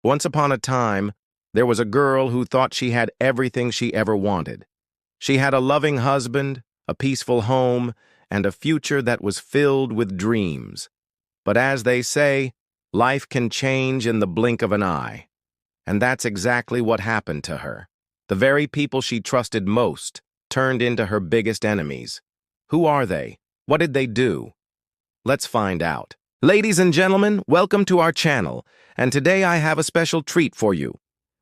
Once upon a time, there was a girl who thought she had everything she ever wanted. She had a loving husband, a peaceful home, and a future that was filled with dreams. But as they say, life can change in the blink of an eye. And that's exactly what happened to her. The very people she trusted most turned into her biggest enemies. Who are they? What did they do? Let's find out. Ladies and gentlemen, welcome to our channel, and today I have a special treat for you.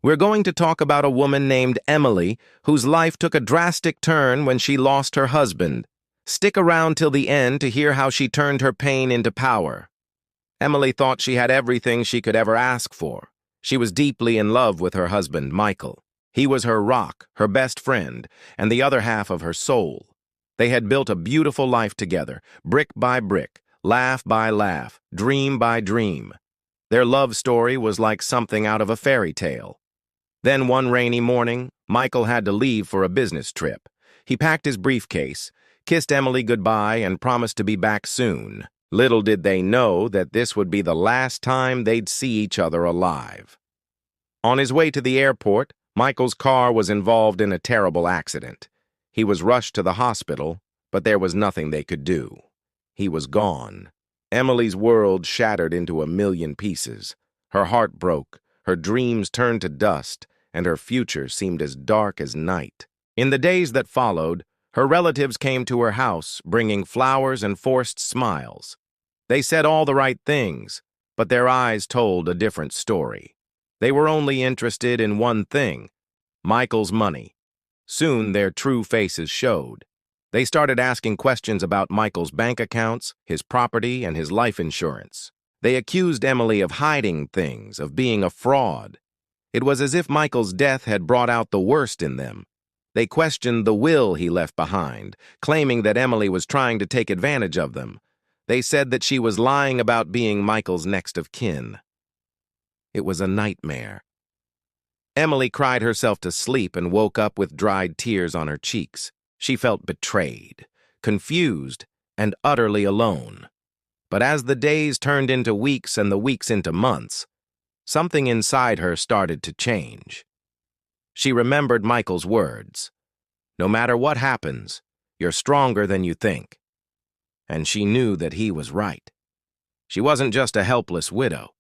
We're going to talk about a woman named Emily, whose life took a drastic turn when she lost her husband. Stick around till the end to hear how she turned her pain into power. Emily thought she had everything she could ever ask for. She was deeply in love with her husband, Michael. He was her rock, her best friend, and the other half of her soul. They had built a beautiful life together, brick by brick, laugh by laugh, dream by dream. Their love story was like something out of a fairy tale. Then one rainy morning, Michael had to leave for a business trip. He packed his briefcase, kissed Emily goodbye, and promised to be back soon. Little did they know that this would be the last time they'd see each other alive. On his way to the airport, Michael's car was involved in a terrible accident. He was rushed to the hospital, but there was nothing they could do. He was gone. Emily's world shattered into a million pieces. Her heart broke, her dreams turned to dust, and her future seemed as dark as night. In the days that followed, her relatives came to her house, bringing flowers and forced smiles. They said all the right things, but their eyes told a different story. They were only interested in one thing: Michael's money. Soon their true faces showed. They started asking questions about Michael's bank accounts, his property, and his life insurance. They accused Emily of hiding things, of being a fraud. It was as if Michael's death had brought out the worst in them. They questioned the will he left behind, claiming that Emily was trying to take advantage of them. They said that she was lying about being Michael's next of kin. It was a nightmare. Emily cried herself to sleep and woke up with dried tears on her cheeks. She felt betrayed, confused, and utterly alone. But as the days turned into weeks and the weeks into months, something inside her started to change. She remembered Michael's words: "No matter what happens, you're stronger than you think." And she knew that he was right. She wasn't just a helpless widow.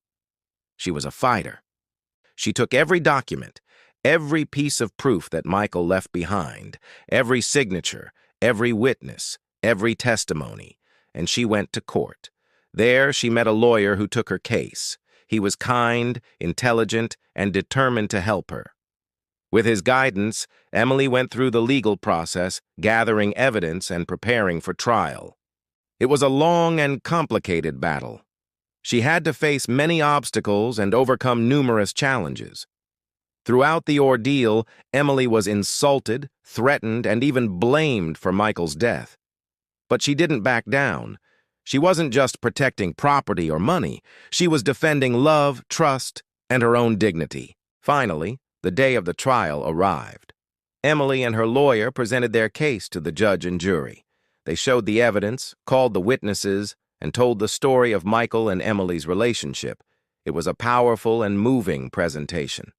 She was a fighter. She took every document, every piece of proof that Michael left behind, every signature, every witness, every testimony, and she went to court. There she met a lawyer who took her case. He was kind, intelligent, and determined to help her. With his guidance, Emily went through the legal process, gathering evidence and preparing for trial. It was a long and complicated battle. She had to face many obstacles and overcome numerous challenges. Throughout the ordeal, Emily was insulted, threatened, and even blamed for Michael's death. But she didn't back down. She wasn't just protecting property or money. She was defending love, trust, and her own dignity. Finally, the day of the trial arrived. Emily and her lawyer presented their case to the judge and jury. They showed the evidence, called the witnesses, and told the story of Michael and Emily's relationship. It was a powerful and moving presentation.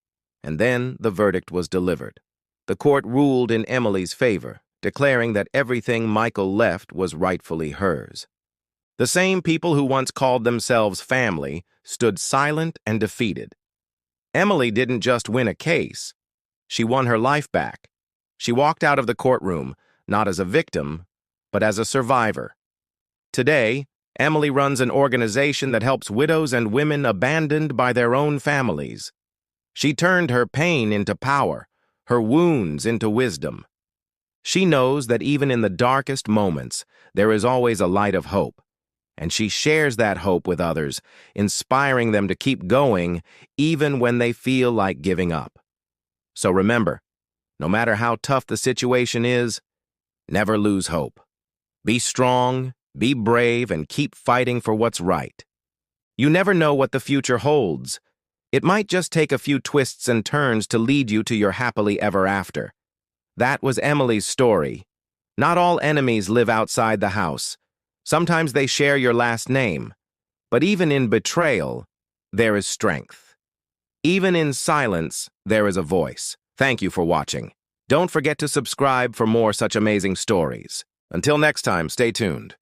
And then the verdict was delivered. The court ruled in Emily's favor, declaring that everything Michael left was rightfully hers. The same people who once called themselves family stood silent and defeated. Emily didn't just win a case. She won her life back. She walked out of the courtroom, not as a victim, but as a survivor. Today, Emily runs an organization that helps widows and women abandoned by their own families. She turned her pain into power, her wounds into wisdom. She knows that even in the darkest moments, there is always a light of hope, and she shares that hope with others, inspiring them to keep going even when they feel like giving up. So remember, no matter how tough the situation is, never lose hope. Be strong, be brave, and keep fighting for what's right. You never know what the future holds. It might just take a few twists and turns to lead you to your happily ever after. That was Emily's story. Not all enemies live outside the house. Sometimes they share your last name. But even in betrayal, there is strength. Even in silence, there is a voice. Thank you for watching. Don't forget to subscribe for more such amazing stories. Until next time, stay tuned.